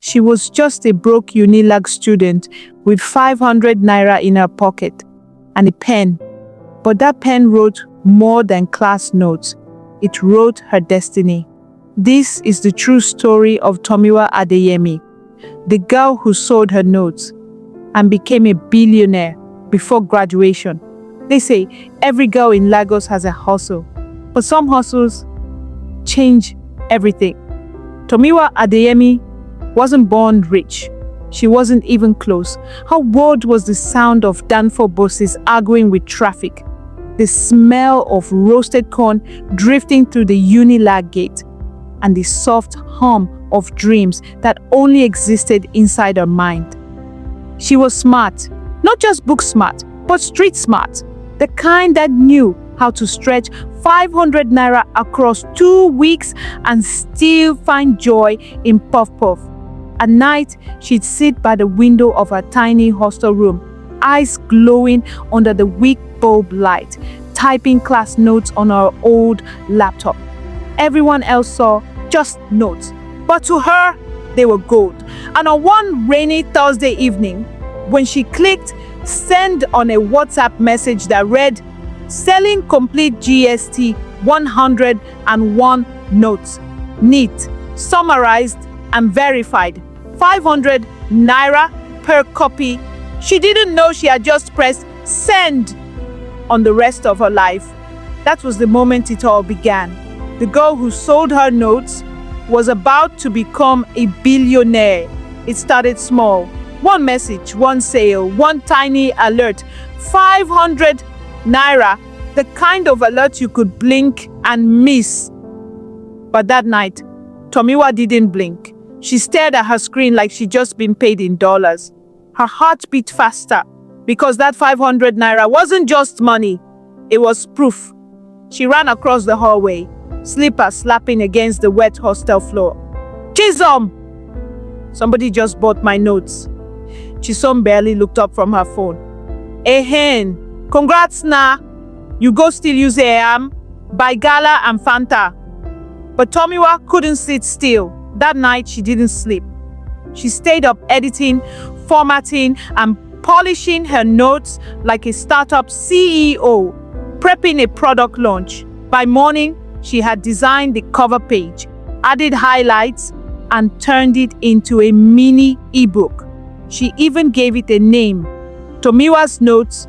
She was just a broke Unilag student with 500 naira in her pocket and a pen. But that pen wrote more than class notes. It wrote her destiny. This is the true story of Tomiwa Adeyemi, the girl who sold her notes and became a billionaire before graduation. They say every girl in Lagos has a hustle, but some hustles change everything. Tomiwa Adeyemi wasn't born rich. She wasn't even close. Her world was the sound of Danfo buses arguing with traffic, the smell of roasted corn drifting through the Unilag gate, and the soft hum of dreams that only existed inside her mind. She was smart, not just book smart, but street smart, the kind that knew how to stretch 500 naira across 2 weeks and still find joy in puff puff. At night, she'd sit by the window of her tiny hostel room, eyes glowing under the weak bulb light, typing class notes on her old laptop. Everyone else saw just notes, but to her, they were gold. And on one rainy Thursday evening, when she clicked send on a WhatsApp message that read, "Selling complete GST 101 notes, neat, summarized and verified, 500 naira per copy," she didn't know she had just pressed send on the rest of her life. That was the moment it all began. The girl who sold her notes was about to become a billionaire. It started small. One message, one sale, one tiny alert. 500 naira, the kind of alert you could blink and miss. But that night, Tomiwa didn't blink. She stared at her screen like she'd just been paid in dollars. Her heart beat faster because that 500 naira wasn't just money. It was proof. She ran across the hallway, slippers slapping against the wet hostel floor. "Chisom! Somebody just bought my notes." Chisom barely looked up from her phone. "Ehen, congrats na. You go still use AM, buy Gala and Fanta." But Tomiwa couldn't sit still. That night, she didn't sleep. She stayed up editing, formatting, and polishing her notes like a startup CEO, prepping a product launch. By morning, she had designed the cover page, added highlights, and turned it into a mini ebook. She even gave it a name, Tomiwa's Notes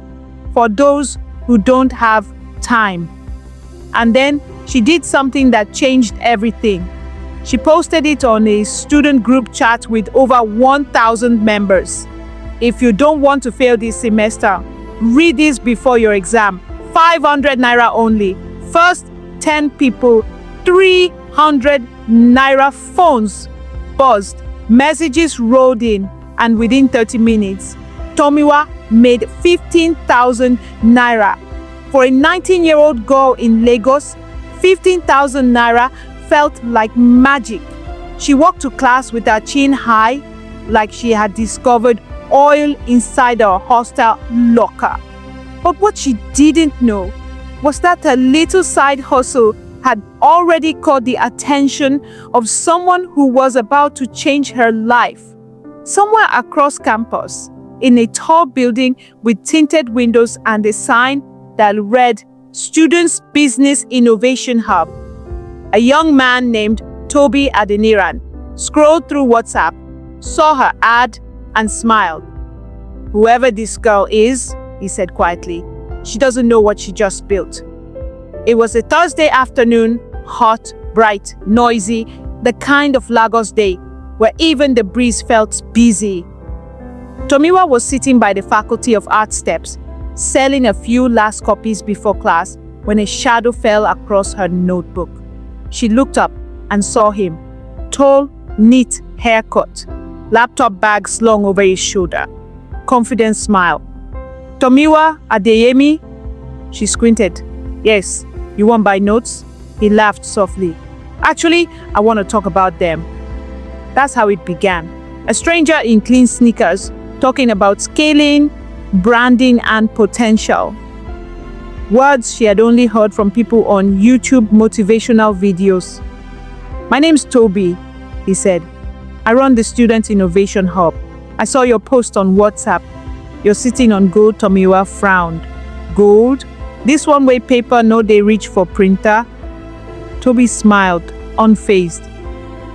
for those who don't have time. And then she did something that changed everything. She posted it on a student group chat with over 1,000 members. "If you don't want to fail this semester, read this before your exam. 500 naira only. First 10 people, 300 naira." Phones buzzed, messages rolled in, and within 30 minutes, Tomiwa made 15,000 naira. For a 19-year-old girl in Lagos, 15,000 naira felt like magic. She walked to class with her chin high, like she had discovered oil inside her hostel locker. But what she didn't know was that her little side hustle had already caught the attention of someone who was about to change her life. Somewhere across campus, in a tall building with tinted windows and a sign that read, "Students Business Innovation Hub," a young man named Tomiwa Adeyemi scrolled through WhatsApp, saw her ad, and smiled. "Whoever this girl is," he said quietly, "she doesn't know what she just built." It was a Thursday afternoon, hot, bright, noisy, the kind of Lagos day where even the breeze felt busy. Tomiwa was sitting by the Faculty of Art steps, selling a few last copies before class when a shadow fell across her notebook. She looked up and saw him, tall, neat haircut, laptop bag slung over his shoulder, confident smile. "Tomiwa Adeyemi?" She squinted. "Yes, you want buy notes?" He laughed softly. "Actually, I want to talk about them." That's how it began. A stranger in clean sneakers, talking about scaling, branding, and potential. Words she had only heard from people on YouTube motivational videos. "My name's Toby," he said. I run the Student Innovation Hub. I saw your post on WhatsApp. You're sitting on gold. Tomiwa frowned. Gold? This one-way paper no dey reach for printer? Toby smiled, unfazed.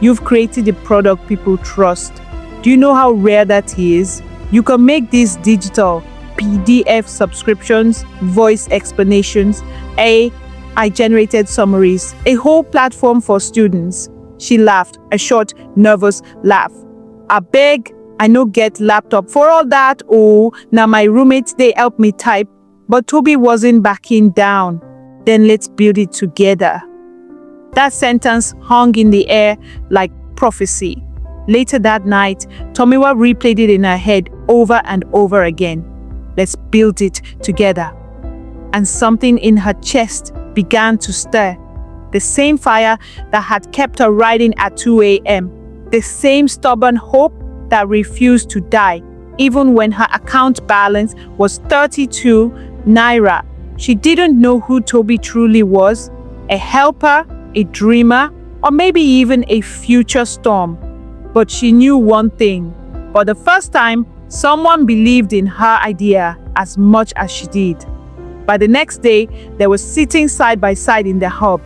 You've created a product people trust. Do you know how rare that is? You can make these digital PDF subscriptions, voice explanations, AI-generated summaries, a whole platform for students. She laughed, a short, nervous laugh. Abeg, I no get laptop for all that. Oh, now my roommates, they help me type. But Toby wasn't backing down. Then let's build it together. That sentence hung in the air like prophecy. Later that night, Tomiwa replayed it in her head over and over again. Let's build it together. And something in her chest began to stir. The same fire that had kept her writing at 2 a.m. The same stubborn hope that refused to die, even when her account balance was 32 naira. She didn't know who Toby truly was, a helper, a dreamer, or maybe even a future storm. But she knew one thing. For the first time, someone believed in her idea as much as she did. By the next day, they were sitting side by side in the hub,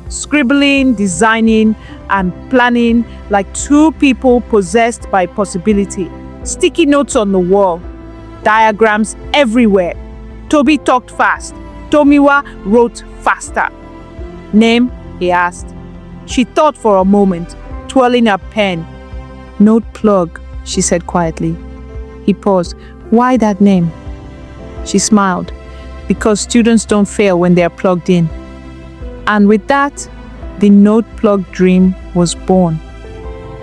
scribbling, designing, and planning like two people possessed by possibility. Sticky notes on the wall, diagrams everywhere. Toby talked fast. Tomiwa wrote faster. Name? He asked. She thought for a moment, twirling her pen. Note plug, she said quietly. He paused. Why that name? She smiled. Because students don't fail when they are plugged in. And with that, the note plug dream was born.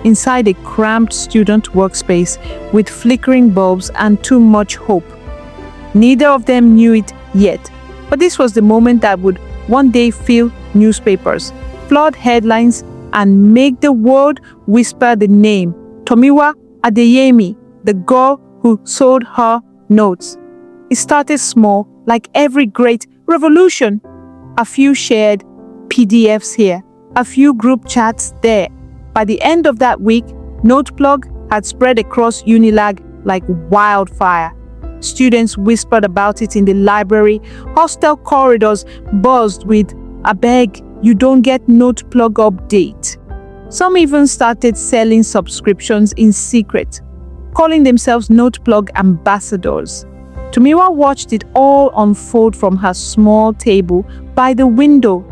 Inside a cramped student workspace with flickering bulbs and too much hope. Neither of them knew it yet, but this was the moment that would one day fill newspapers, flood headlines, and make the world whisper the name Tomiwa Adeyemi, the girl who sold her notes. It started small, like every great revolution. A few shared PDFs here, a few group chats there. By the end of that week, Noteplug had spread across Unilag like wildfire. Students whispered about it in the library. Hostel corridors buzzed with, "Abeg, you don't get Noteplug update." Some even started selling subscriptions in secret, calling themselves Noteplug ambassadors. Tomiwa watched it all unfold from her small table by the window,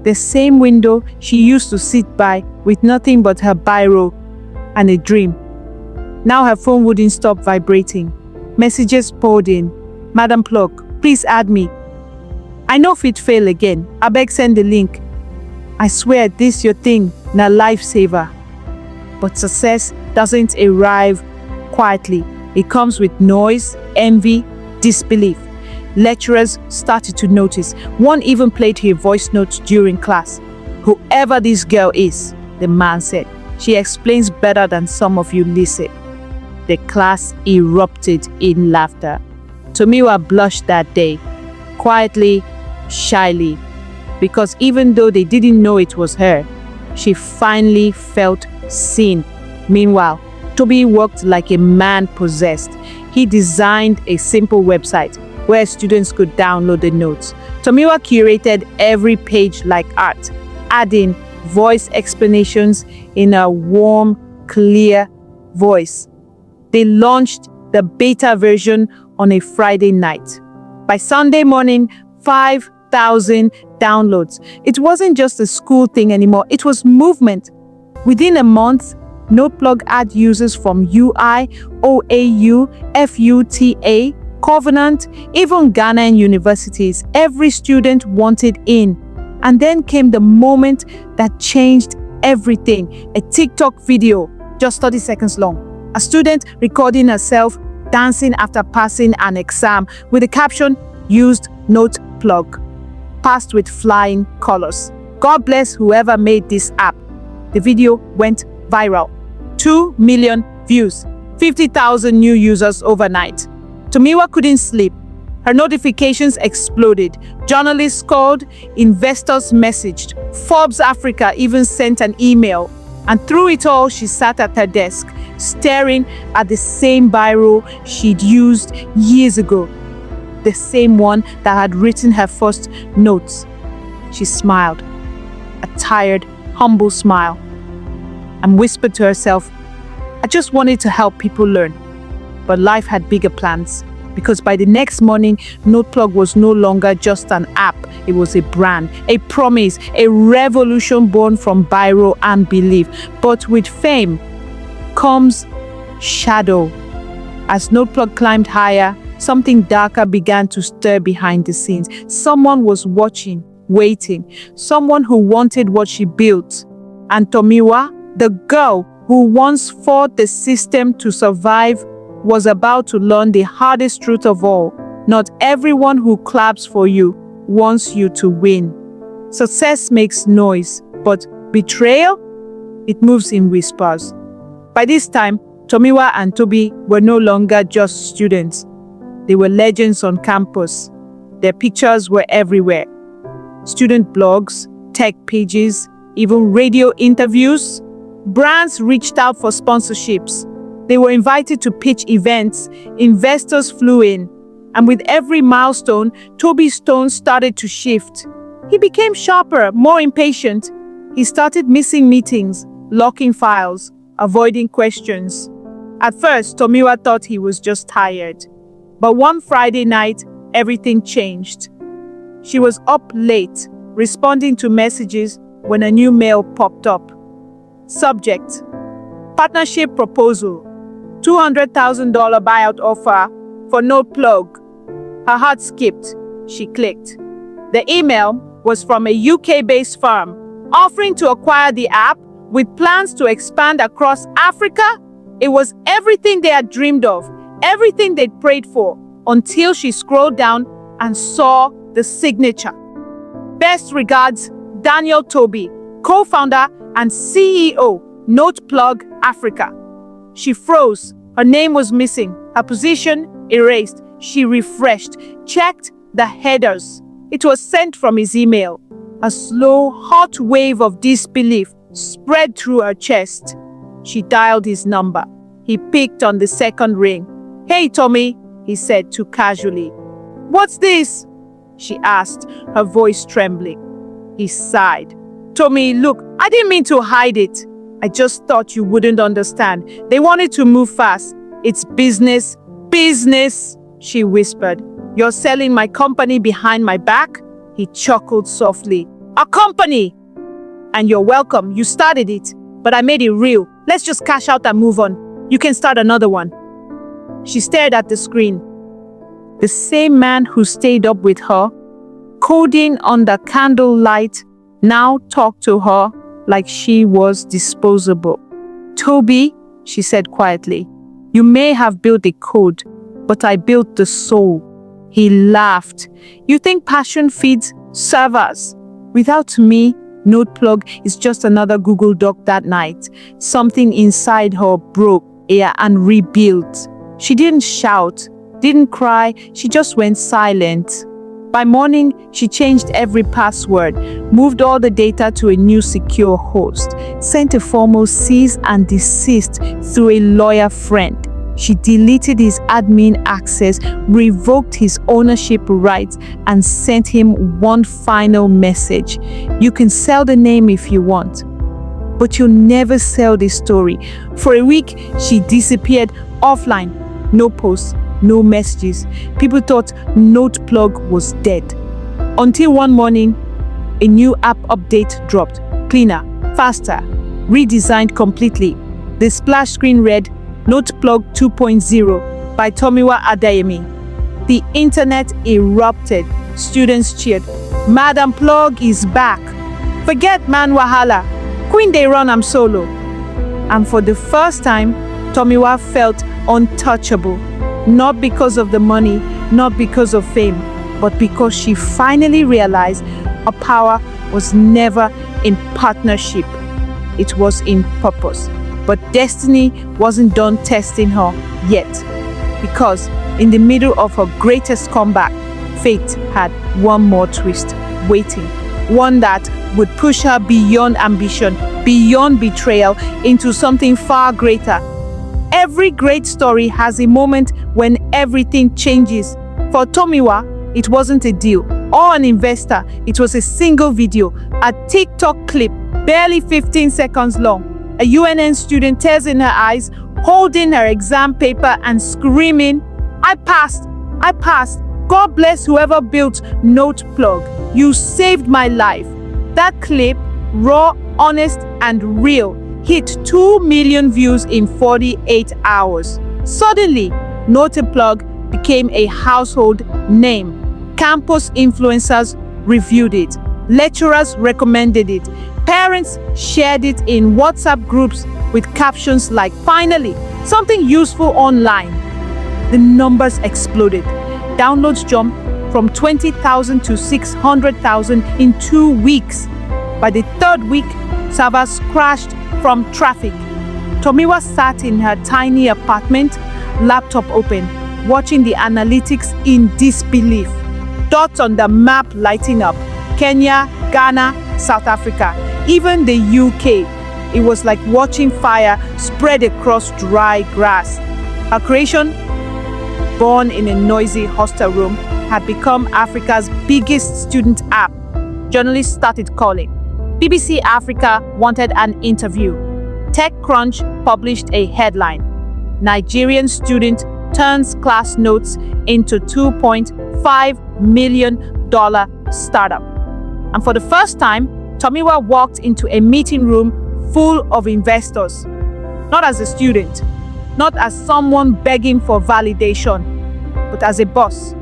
the same window she used to sit by with nothing but her biro and a dream. Now her phone wouldn't stop vibrating. Messages poured in. "Madam Plug, please add me. I know if it fail again. Abeg send the link. I swear this your thing, na lifesaver." But success doesn't arrive quietly. It comes with noise, envy, disbelief. Lecturers started to notice. One even played her voice notes during class. "Whoever this girl is," the man said, "she explains better than some of you listen." The class erupted in laughter. Tomiwa blushed that day, quietly, shyly, because even though they didn't know it was her, she finally felt seen. Meanwhile, Toby worked like a man possessed. He designed a simple website where students could download the notes. Tomiwa curated every page like art, adding voice explanations in a warm, clear voice. They launched the beta version on a Friday night. By Sunday morning, 5,000 downloads. It wasn't just a school thing anymore, it was movement. Within a month, Noteplug had users from UI, OAU, FUTA, Covenant, even Ghanaian universities. Every student wanted in. And then came the moment that changed everything. A TikTok video, just 30 seconds long. A student recording herself dancing after passing an exam with the caption, "Used Noteplug." Passed with flying colors. God bless whoever made this app. The video went viral. 2 million views, 50,000 new users overnight. Tomiwa couldn't sleep. Her notifications exploded. Journalists called, investors messaged. Forbes Africa even sent an email. And through it all, she sat at her desk, staring at the same biro she'd used years ago, the same one that had written her first notes. She smiled, a tired, humble smile, and whispered to herself, I just wanted to help people learn. But life had bigger plans, because by the next morning, Noteplug was no longer just an app. It was a brand, a promise, a revolution born from biro and belief. But with fame comes shadow. As Noteplug climbed higher, something darker began to stir behind the scenes. Someone was watching, waiting. Someone who wanted what she built. And Tomiwa, the girl who once fought the system to survive, was about to learn the hardest truth of all. Not everyone who claps for you wants you to win. Success makes noise, but betrayal? It moves in whispers. By this time, Tomiwa and Toby were no longer just students. They were legends on campus. Their pictures were everywhere. Student blogs, tech pages, even radio interviews. Brands reached out for sponsorships. They were invited to pitch events. Investors flew in. And with every milestone, Toby's tone started to shift. He became sharper, more impatient. He started missing meetings, locking files, avoiding questions. At first, Tomiwa thought he was just tired. But one Friday night, everything changed. She was up late, responding to messages when a new mail popped up. Subject: Partnership Proposal. $200,000 buyout offer for Noteplug. Her heart skipped. She clicked. The email was from a UK-based firm offering to acquire the app with plans to expand across Africa. It was everything they had dreamed of, everything they'd prayed for, until she scrolled down and saw the signature. Best regards, Daniel Toby, co-founder and CEO, Noteplug Africa. She froze. Her name was missing. Her position erased. She refreshed, checked the headers. It was sent from his email. A slow, hot wave of disbelief spread through her chest. She dialed his number. He picked on the second ring. Hey, Tommy, he said too casually. What's this? She asked, her voice trembling. He sighed. Tommy, look, I didn't mean to hide it. I just thought you wouldn't understand. They wanted to move fast. It's business, business, she whispered. You're selling my company behind my back? He chuckled softly. A company! And you're welcome. You started it, but I made it real. Let's just cash out and move on. You can start another one. She stared at the screen. The same man who stayed up with her, coding under candlelight, now talked to her like she was disposable. Toby, she said quietly, you may have built the code, but I built the soul. He laughed. You think passion feeds servers? Without me, Noteplug is just another Google Doc that night. Something inside her broke and rebuilt. She didn't shout, didn't cry, she just went silent. By morning, she changed every password, moved all the data to a new secure host, sent a formal cease and desist through a lawyer friend. She deleted his admin access, revoked his ownership rights, and sent him one final message. You can sell the name if you want, but you'll never sell the story. For a week, she disappeared offline. No posts, no messages. People thought Noteplug was dead. Until one morning, a new app update dropped. Cleaner, faster, redesigned completely. The splash screen read, Noteplug 2.0 by Tomiwa Adeyemi. The internet erupted. Students cheered. Madam Plug is back. Forget man wahala. Queen dey run am solo. And for the first time, Tomiwa felt untouchable. Not because of the money, not because of fame, but because she finally realized her power was never in partnership. It was in purpose. But destiny wasn't done testing her yet. Because in the middle of her greatest comeback, fate had one more twist waiting. One that would push her beyond ambition, beyond betrayal, into something far greater. Every great story has a moment when everything changes. For Tomiwa, it wasn't a deal or an investor. It was a single video, a TikTok clip, barely 15 seconds long. A UNN student, tears in her eyes, holding her exam paper and screaming, I passed! God bless whoever built Noteplug. You saved my life." That clip, raw, honest, and real, hit 2 million views in 48 hours. Suddenly, Noteplug became a household name. Campus influencers reviewed it. Lecturers recommended it. Parents shared it in WhatsApp groups with captions like, "Finally, something useful online." The numbers exploded. Downloads jumped from 20,000 to 600,000 in 2 weeks. By the third week, servers crashed from traffic. Tomiwa sat in her tiny apartment, laptop open, watching the analytics in disbelief. Dots on the map lighting up. Kenya, Ghana, South Africa, even the UK. It was like watching fire spread across dry grass. Her creation, born in a noisy hostel room, had become Africa's biggest student app. Journalists started calling. BBC Africa wanted an interview. TechCrunch published a headline: Nigerian student turns class notes into $2.5 million startup. And for the first time, Tomiwa walked into a meeting room full of investors. Not as a student, not as someone begging for validation, but as a boss.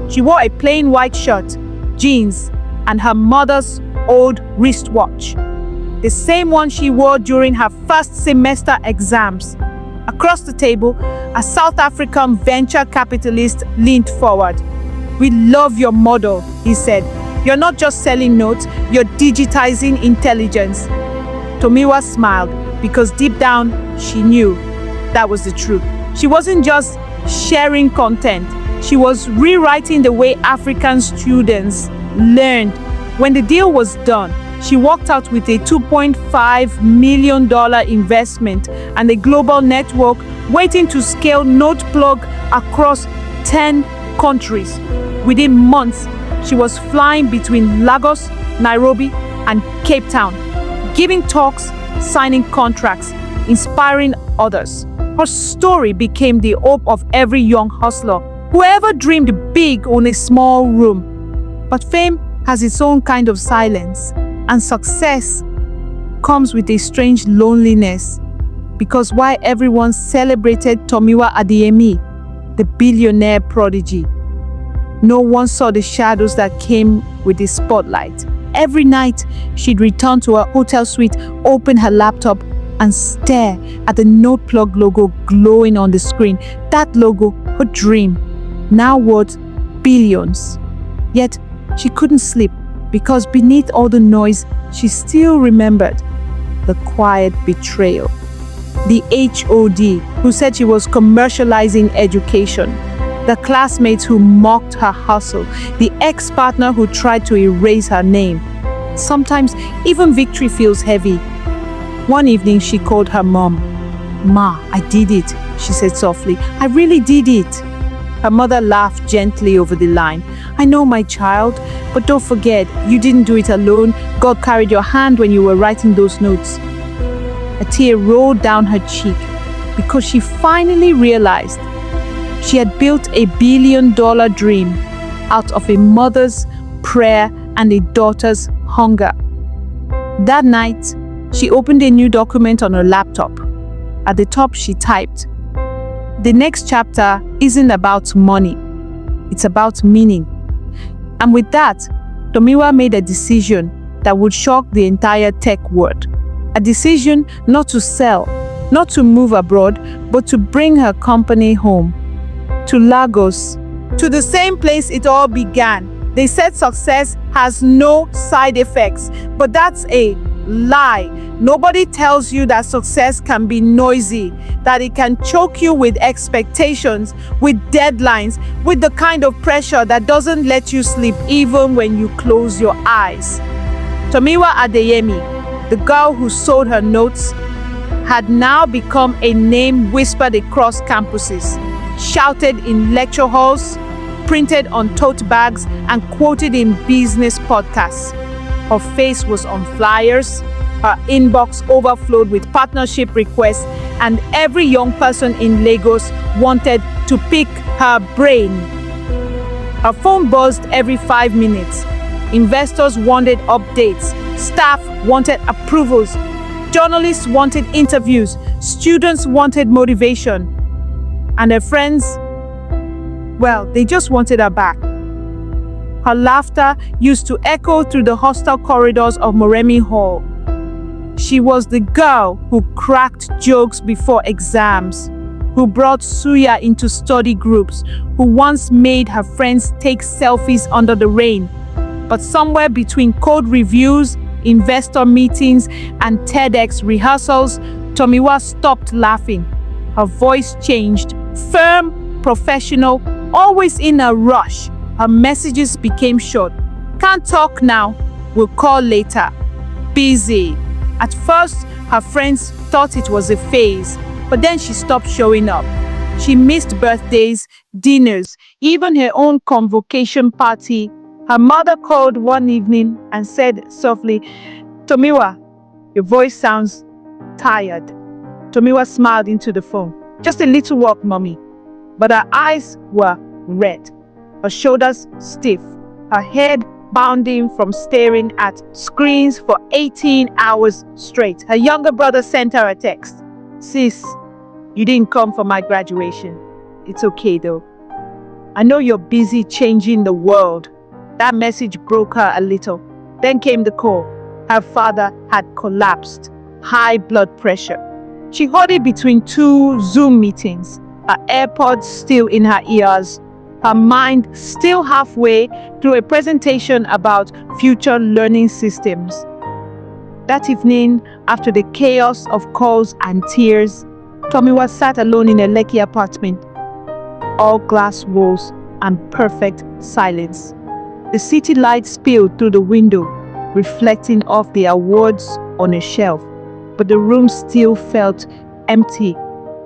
She wore a plain white shirt, jeans, and her mother's old wristwatch, the same one she wore during her first semester exams. Across the table, a South African venture capitalist leaned forward. "We love your model," he said. "You're not just selling notes, you're digitizing intelligence." Tomiwa smiled because deep down, she knew that was the truth. She wasn't just sharing content, she was rewriting the way African students learned. When the deal was done, she walked out with a $2.5 million investment and a global network waiting to scale Noteplug across 10 countries. Within months, she was flying between Lagos, Nairobi, and Cape Town, giving talks, signing contracts, inspiring others. Her story became the hope of every young hustler who ever dreamed big in a small room. But fame has its own kind of silence, and success comes with a strange loneliness. Because while everyone celebrated Tomiwa Adeyemi, the billionaire prodigy, no one saw the shadows that came with the spotlight. Every night, she'd return to her hotel suite, open her laptop, and stare at the Noteplug logo glowing on the screen. That logo, her dream, now worth billions. Yet, she couldn't sleep because beneath all the noise, she still remembered the quiet betrayal. The HOD who said she was commercializing education. The classmates who mocked her hustle. The ex-partner who tried to erase her name. Sometimes, even victory feels heavy. One evening, she called her mom. "Ma, I did it," she said softly. "I really did it." Her mother laughed gently over the line. "I know, my child, but don't forget, you didn't do it alone. God carried your hand when you were writing those notes." A tear rolled down her cheek because she finally realized she had built a billion-dollar dream out of a mother's prayer and a daughter's hunger. That night, she opened a new document on her laptop. At the top, she typed, "The next chapter isn't about money, it's about meaning." And with that, Tomiwa made a decision that would shock the entire tech world. A decision not to sell, not to move abroad, but to bring her company home. To Lagos, to the same place it all began. They said success has no side effects, but that's a lie. Nobody tells you that success can be noisy, that it can choke you with expectations, with deadlines, with the kind of pressure that doesn't let you sleep even when you close your eyes. Tomiwa Adeyemi, the girl who sold her notes, had now become a name whispered across campuses, shouted in lecture halls, printed on tote bags, and quoted in business podcasts. Her face was on flyers, her inbox overflowed with partnership requests, and every young person in Lagos wanted to pick her brain. Her phone buzzed every 5 minutes. Investors wanted updates, staff wanted approvals, journalists wanted interviews, students wanted motivation, and her friends, well, they just wanted her back. Her laughter used to echo through the hostel corridors of Moremi Hall. She was the girl who cracked jokes before exams, who brought suya into study groups, who once made her friends take selfies under the rain. But somewhere between code reviews, investor meetings, and TEDx rehearsals, Tomiwa stopped laughing. Her voice changed, firm, professional, always in a rush. Her messages became short. Can't talk now, we'll call later. Busy. At first, her friends thought it was a phase, but then she stopped showing up. She missed birthdays, dinners, even her own convocation party. Her mother called one evening and said softly, "Tomiwa, your voice sounds tired." Tomiwa smiled into the phone. "Just a little work, mommy." But her eyes were red, her shoulders stiff, her head bounding from staring at screens for 18 hours straight. Her younger brother sent her a text. "Sis, you didn't come for my graduation. It's okay though. I know you're busy changing the world." That message broke her a little. Then came the call. Her father had collapsed, high blood pressure. She hurried between 2 Zoom meetings, her AirPods still in her ears, her mind still halfway through a presentation about future learning systems. That evening, after the chaos of calls and tears, Tomiwa sat alone in a Lekki apartment. All glass walls and perfect silence. The city light spilled through the window, reflecting off the awards on a shelf, but the room still felt empty.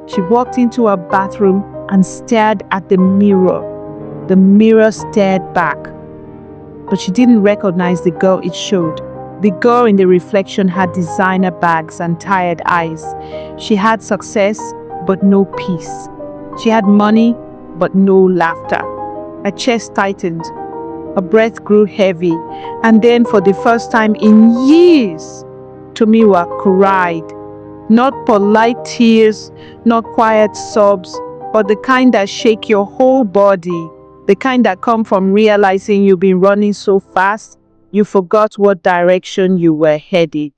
She walked into her bathroom and stared at the mirror. The mirror stared back, but she didn't recognize the girl it showed. The girl in the reflection had designer bags and tired eyes. She had success, but no peace. She had money, but no laughter. Her chest tightened. Her breath grew heavy, and then for the first time in years, Tomiwa cried. Not polite tears, not quiet sobs, but the kind that shake your whole body. The kind that come from realizing you've been running so fast, you forgot what direction you were headed.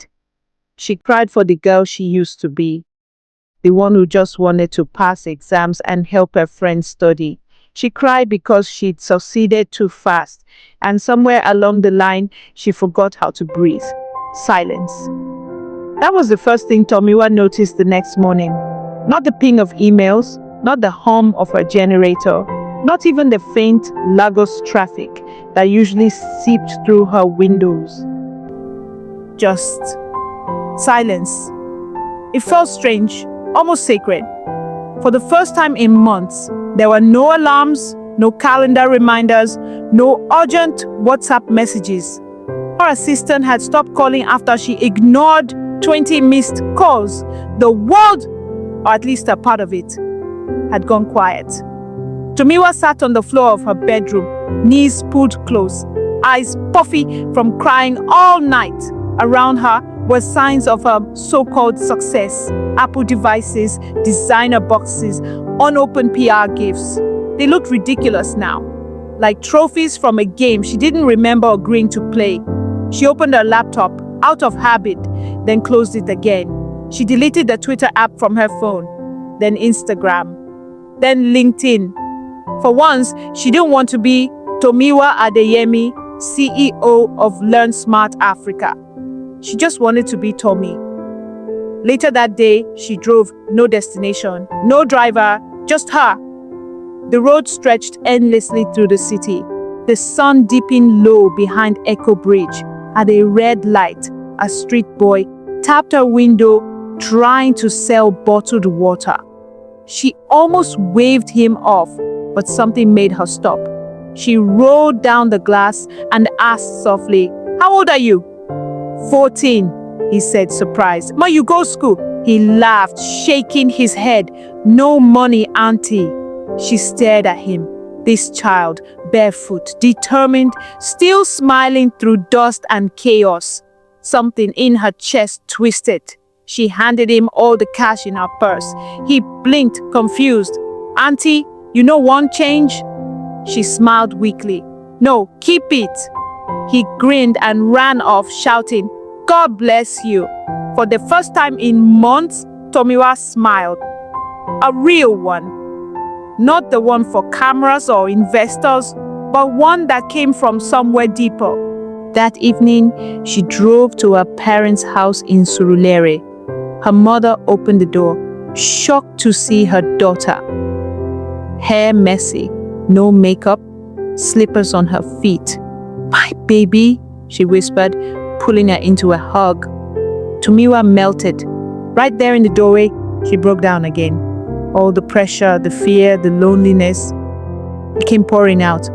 She cried for the girl she used to be, the one who just wanted to pass exams and help her friends study. She cried because she'd succeeded too fast, and somewhere along the line, she forgot how to breathe. Silence. That was the first thing Tomiwa noticed the next morning. Not the ping of emails, not the hum of her generator, not even the faint Lagos traffic that usually seeped through her windows. Just silence. It felt strange, almost sacred. For the first time in months, there were no alarms, no calendar reminders, no urgent WhatsApp messages. Her assistant had stopped calling after she ignored 20 missed calls. The world, or at least a part of it, had gone quiet. Tomiwa sat on the floor of her bedroom, knees pulled close, eyes puffy from crying all night. Around her were signs of her so-called success: Apple devices, designer boxes, unopened PR gifts. They looked ridiculous now, like trophies from a game she didn't remember agreeing to play. She opened her laptop out of habit, then closed it again. She deleted the Twitter app from her phone, then Instagram, then LinkedIn. For once, she didn't want to be Tomiwa Adeyemi, CEO of Learn Smart Africa. She just wanted to be Tommy. Later that day, she drove, no destination, no driver, just her. The road stretched endlessly through the city, the sun dipping low behind Echo Bridge, at a red light, a street boy tapped her window trying to sell bottled water. She almost waved him off, but something made her stop. She rolled down the glass and asked softly, "How old are you?" 14, he said, surprised. "Ma, you go school?" He laughed, shaking his head. "No money, auntie." She stared at him. This child, barefoot, determined, still smiling through dust and chaos. Something in her chest twisted. She handed him all the cash in her purse. He blinked, confused. "Auntie, you know one change?" She smiled weakly. "No, keep it." He grinned and ran off, shouting, "God bless you." For the first time in months, Tomiwa smiled. A real one. Not the one for cameras or investors, but one that came from somewhere deeper. That evening, she drove to her parents' house in Surulere. Her mother opened the door, shocked to see her daughter. Hair messy, no makeup, slippers on her feet. "My baby," she whispered, pulling her into a hug. Tomiwa melted. Right there in the doorway, she broke down again. All the pressure, the fear, the loneliness came pouring out.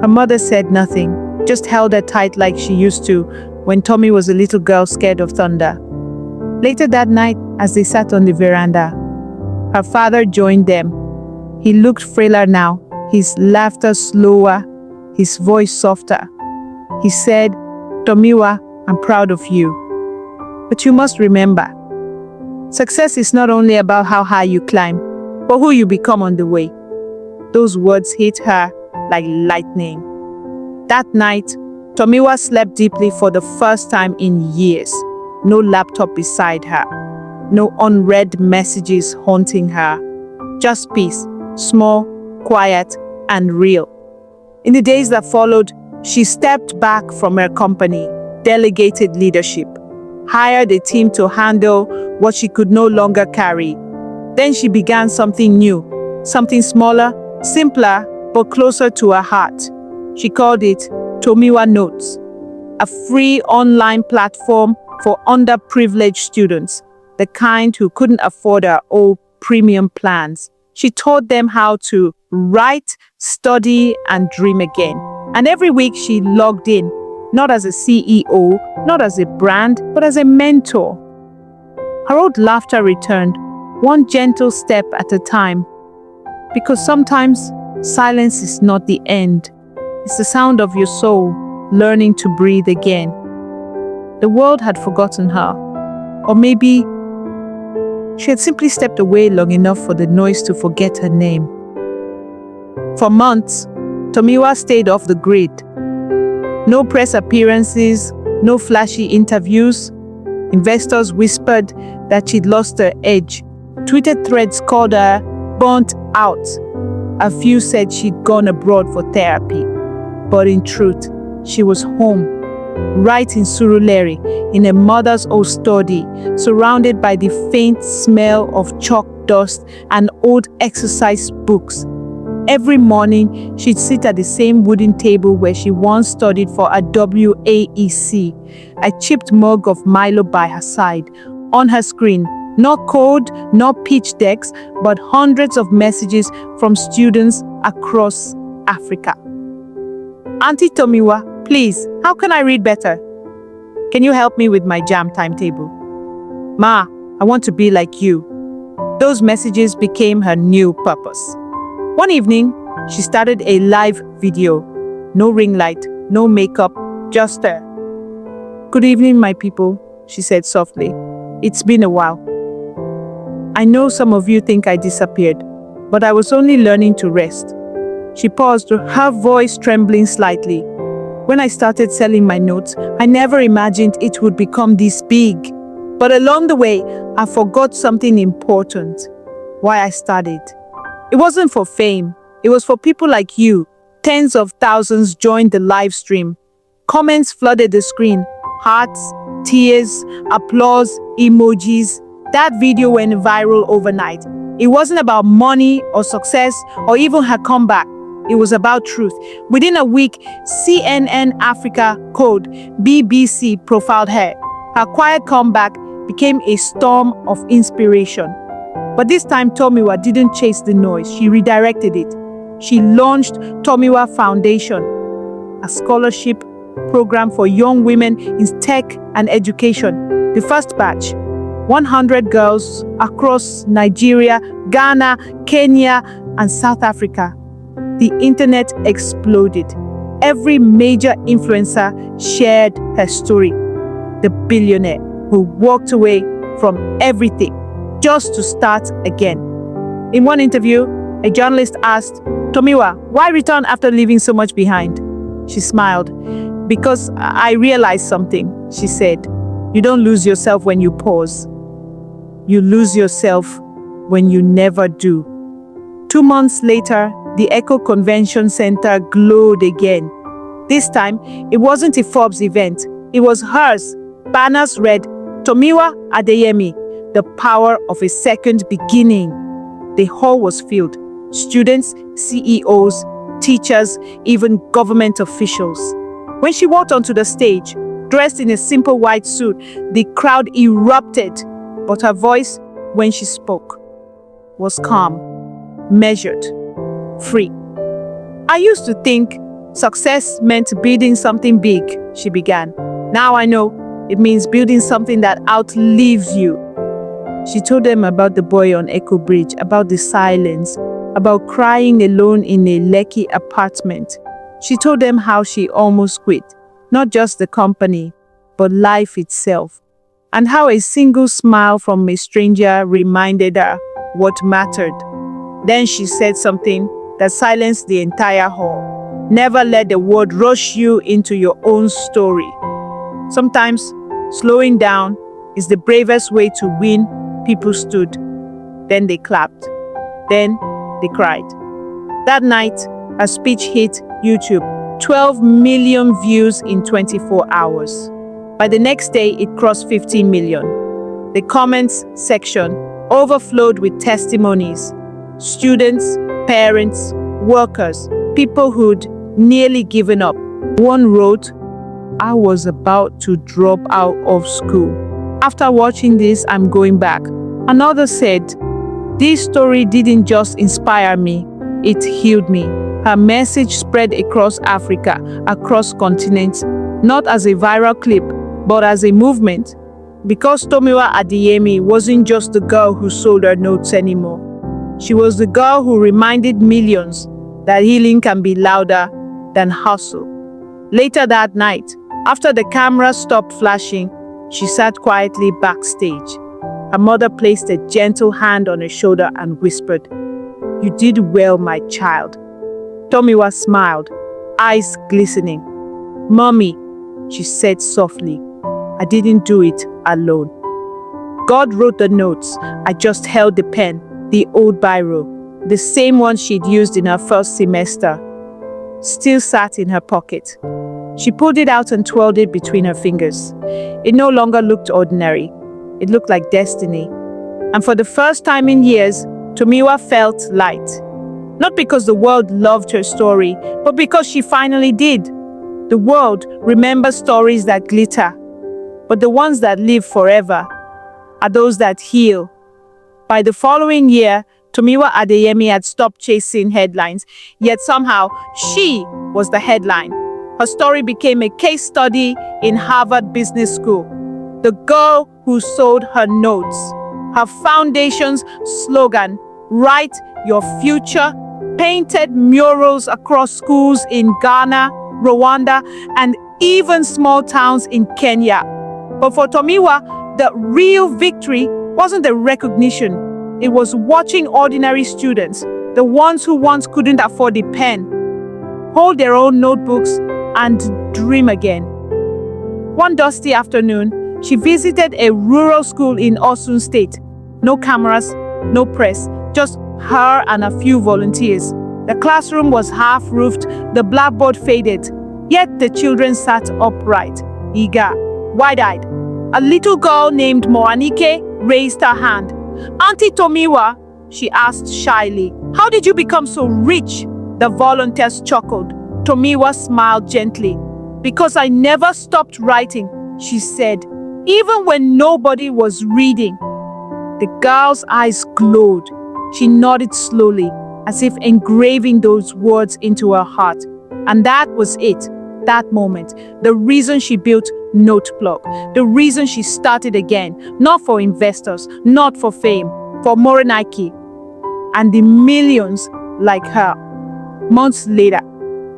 Her mother said nothing, just held her tight like she used to when Tommy was a little girl scared of thunder. Later that night, as they sat on the veranda, her father joined them. He looked frailer now, his laughter slower, his voice softer. He said, "Tomiwa, I'm proud of you. But you must remember, success is not only about how high you climb, but who you become on the way." Those words hit her like lightning. That night, Tomiwa slept deeply for the first time in years. No laptop beside her. No unread messages haunting her. Just peace, small, quiet, and real. In the days that followed, she stepped back from her company, delegated leadership, hired a team to handle what she could no longer carry. Then she began something new, something smaller, simpler, but closer to her heart. She called it Tomiwa Notes, a free online platform for underprivileged students, the kind who couldn't afford her old premium plans. She taught them how to write, study, and dream again. And every week she logged in, not as a CEO, not as a brand, but as a mentor. Her old laughter returned, one gentle step at a time. Because sometimes silence is not the end. It's the sound of your soul learning to breathe again. The world had forgotten her. Or maybe she had simply stepped away long enough for the noise to forget her name. For months, Tomiwa stayed off the grid. No press appearances, no flashy interviews. Investors whispered that she'd lost her edge. Twitter threads called her burnt out. A few said she'd gone abroad for therapy. But in truth, she was home, right in Surulere, in a mother's old study, surrounded by the faint smell of chalk dust and old exercise books. Every morning, she'd sit at the same wooden table where she once studied for a WAEC, a chipped mug of Milo by her side. On her screen, not code, not pitch decks, but hundreds of messages from students across Africa. "Auntie Tomiwa, please, how can I read better? Can you help me with my jam timetable? Ma, I want to be like you." Those messages became her new purpose. One evening, she started a live video. No ring light, no makeup, just her. "Good evening, my people," she said softly. "It's been a while. I know some of you think I disappeared, but I was only learning to rest." She paused, her voice trembling slightly. "When I started selling my notes, I never imagined it would become this big. But along the way, I forgot something important. Why I started. It wasn't for fame. It was for people like you. Tens of thousands joined the live stream. Comments flooded the screen. Hearts, tears, applause, emojis. That video went viral overnight. It wasn't about money or success or even her comeback. It was about truth. Within a week, CNN Africa Code, BBC profiled her. Her quiet comeback became a storm of inspiration. But this time, Tomiwa didn't chase the noise. She redirected it. She launched Tomiwa Foundation, a scholarship program for young women in tech and education. The first batch, 100 girls across Nigeria, Ghana, Kenya, and South Africa. The internet exploded. Every major influencer shared her story. The billionaire who walked away from everything just to start again. In one interview, a journalist asked, "Tomiwa, why return after leaving so much behind?" She smiled. "Because I realized something," she said. "You don't lose yourself when you pause. You lose yourself when you never do." 2 months later, the Echo Convention Center glowed again. This time, it wasn't a Forbes event. It was hers. Banners read, "Tomiwa Adeyemi, the power of a second beginning." The hall was filled. Students, CEOs, teachers, even government officials. When she walked onto the stage, dressed in a simple white suit, the crowd erupted. But her voice, when she spoke, was calm, measured, free. "I used to think success meant building something big," she began. "Now I know it means building something that outlives you." She told them about the boy on Echo Bridge, about the silence, about crying alone in a Lekki apartment. She told them how she almost quit, not just the company, but life itself, and how a single smile from a stranger reminded her what mattered. Then she said something that silenced the entire hall. Never let the world rush you into your own story. Sometimes, slowing down is the bravest way to win. People stood. Then they clapped. Then they cried. That night, her speech hit YouTube. 12 million views in 24 hours. By the next day, it crossed 15 million. The comments section overflowed with testimonies. Students, parents, workers, people who'd nearly given up. One wrote, "I was about to drop out of school. After watching this, I'm going back." Another said, "This story didn't just inspire me, it healed me." Her message spread across Africa, across continents, not as a viral clip, but as a movement. Because Tomiwa Adeyemi wasn't just the girl who sold her notes anymore. She was the girl who reminded millions that healing can be louder than hustle. Later that night, after the camera stopped flashing, she sat quietly backstage. Her mother placed a gentle hand on her shoulder and whispered, "You did well, my child." Tomiwa smiled, eyes glistening. "Mommy," she said softly, "I didn't do it alone. God wrote the notes. I just held the pen, the old biro, the same one she'd used in her first semester, still sat in her pocket." She pulled it out and twirled it between her fingers. It no longer looked ordinary. It looked like destiny. And for the first time in years, Tomiwa felt light. Not because the world loved her story, but because she finally did. The world remembers stories that glitter, but the ones that live forever are those that heal. By the following year, Tomiwa Adeyemi had stopped chasing headlines, yet somehow she was the headline. Her story became a case study in Harvard Business School. The girl who sold her notes. Her foundation's slogan, "Write Your Future," painted murals across schools in Ghana, Rwanda, and even small towns in Kenya. But for Tomiwa, the real victory wasn't the recognition. It was watching ordinary students, the ones who once couldn't afford a pen, hold their own notebooks and dream again. One dusty afternoon, she visited a rural school in Osun State. No cameras, no press, just her and a few volunteers. The classroom was half-roofed, the blackboard faded, yet the children sat upright, eager, wide-eyed. A little girl named Moanike raised her hand. "Auntie Tomiwa," she asked shyly, "how did you become so rich?" The volunteers chuckled. Tomiwa smiled gently. "Because I never stopped writing," she said, "even when nobody was reading." The girl's eyes glowed. She nodded slowly, as if engraving those words into her heart. And that was it. That moment, the reason she built Noteplug, the reason she started again, not for investors, not for fame, for Morenike and the millions like her. Months later,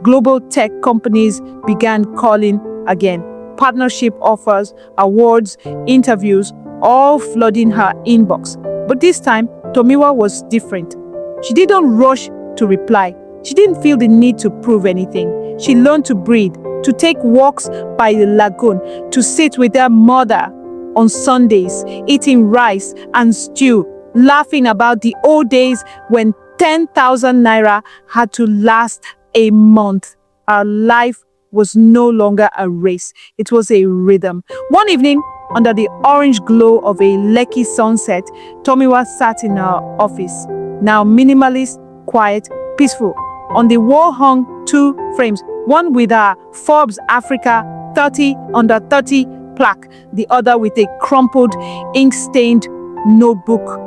global tech companies began calling again. Partnership offers, awards, interviews, all flooding her inbox. But this time, Tomiwa was different. She didn't rush to reply. She didn't feel the need to prove anything. She learned to breathe, to take walks by the lagoon, to sit with her mother on Sundays, eating rice and stew, laughing about the old days when 10,000 naira had to last a month. Her life was no longer a race. It was a rhythm. One evening, under the orange glow of a Lekki sunset, Tomiwa sat in her office, now minimalist, quiet, peaceful. On the wall hung two frames, one with a Forbes Africa 30 under 30 plaque, the other with a crumpled, ink-stained notebook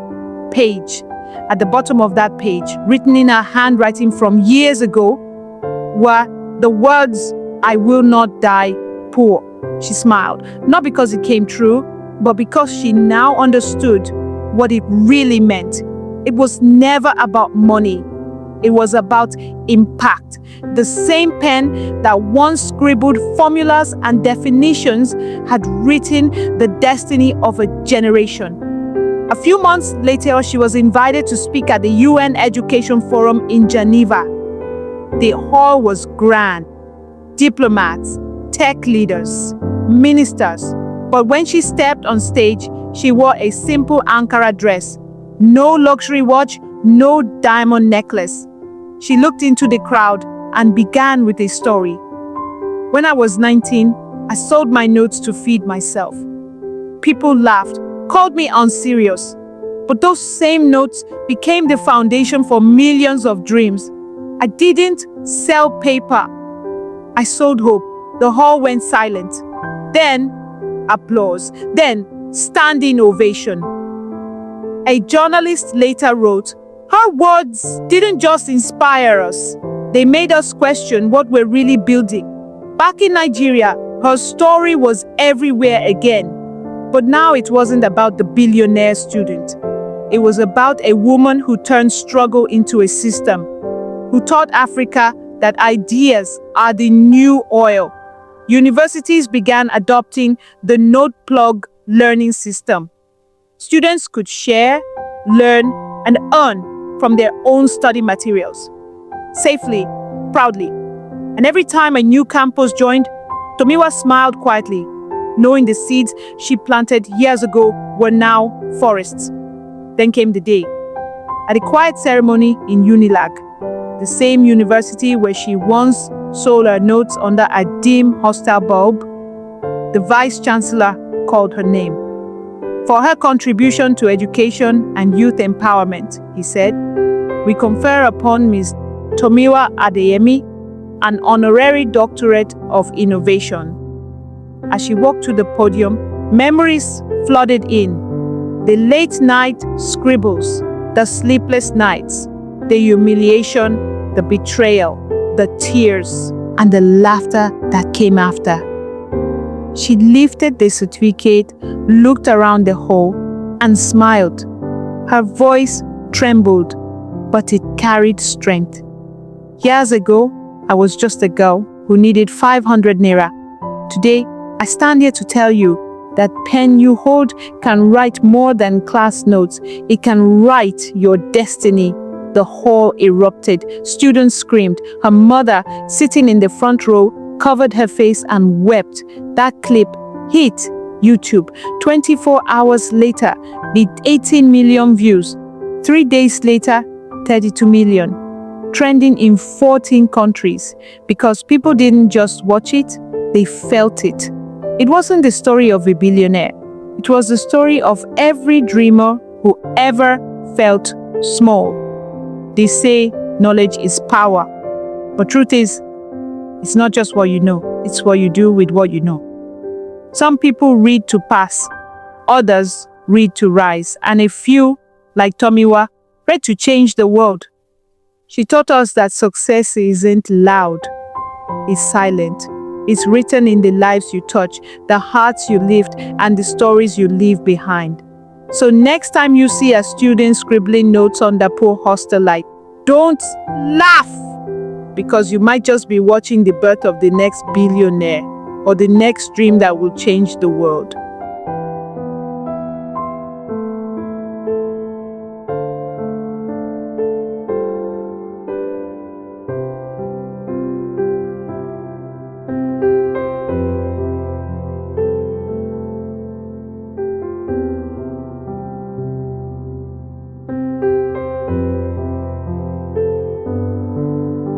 page. At the bottom of that page, written in her handwriting from years ago, were the words, "I will not die poor." She smiled, not because it came true, but because she now understood what it really meant. It was never about money. It was about impact. The same pen that once scribbled formulas and definitions had written the destiny of a generation. A few months later, she was invited to speak at the UN Education Forum in Geneva. The hall was grand. Diplomats, tech leaders, ministers. But when she stepped on stage, she wore a simple Ankara dress. No luxury watch, no diamond necklace. She looked into the crowd and began with a story. "When I was 19, I sold my notes to feed myself. People laughed, called me unserious. But those same notes became the foundation for millions of dreams. I didn't sell paper. I sold hope." The hall went silent. Then, applause. Then, standing ovation. A journalist later wrote, "Her words didn't just inspire us. They made us question what we're really building." Back in Nigeria, her story was everywhere again. But now it wasn't about the billionaire student. It was about a woman who turned struggle into a system, who taught Africa that ideas are the new oil. Universities began adopting the Noteplug learning system. Students could share, learn, and earn from their own study materials, safely, proudly. And every time a new campus joined, Tomiwa smiled quietly, knowing the seeds she planted years ago were now forests. Then came the day. At a quiet ceremony in Unilag, the same university where she once sold her notes under a dim hostel bulb, the vice-chancellor called her name. For her contribution to education and youth empowerment, he said, "We confer upon Ms. Tomiwa Adeyemi an honorary doctorate of innovation." As she walked to the podium, memories flooded in. The late-night scribbles, the sleepless nights, the humiliation, the betrayal, the tears, and the laughter that came after. She lifted the certificate, looked around the hall, and smiled. Her voice trembled, but it carried strength. "Years ago, I was just a girl who needed 500 naira. Today, I stand here to tell you that pen you hold can write more than class notes. It can write your destiny." The hall erupted. Students screamed. Her mother, sitting in the front row, covered her face and wept. That clip hit YouTube. 24 hours later, with 18 million views. 3 days later, 32 million. Trending in 14 countries. Because people didn't just watch it, they felt it. It wasn't the story of a billionaire. It was the story of every dreamer who ever felt small. They say knowledge is power, But truth is, it's not just what you know, it's what you do with what you know. Some people read to pass, others read to rise, and a few, like Tomiwa, read to change the world. She taught us that success isn't loud, it's silent. It's written in the lives you touch, the hearts you lift, and the stories you leave behind. So next time you see a student scribbling notes on the poor hostel light, don't laugh, because you might just be watching the birth of the next billionaire or the next dream that will change the world.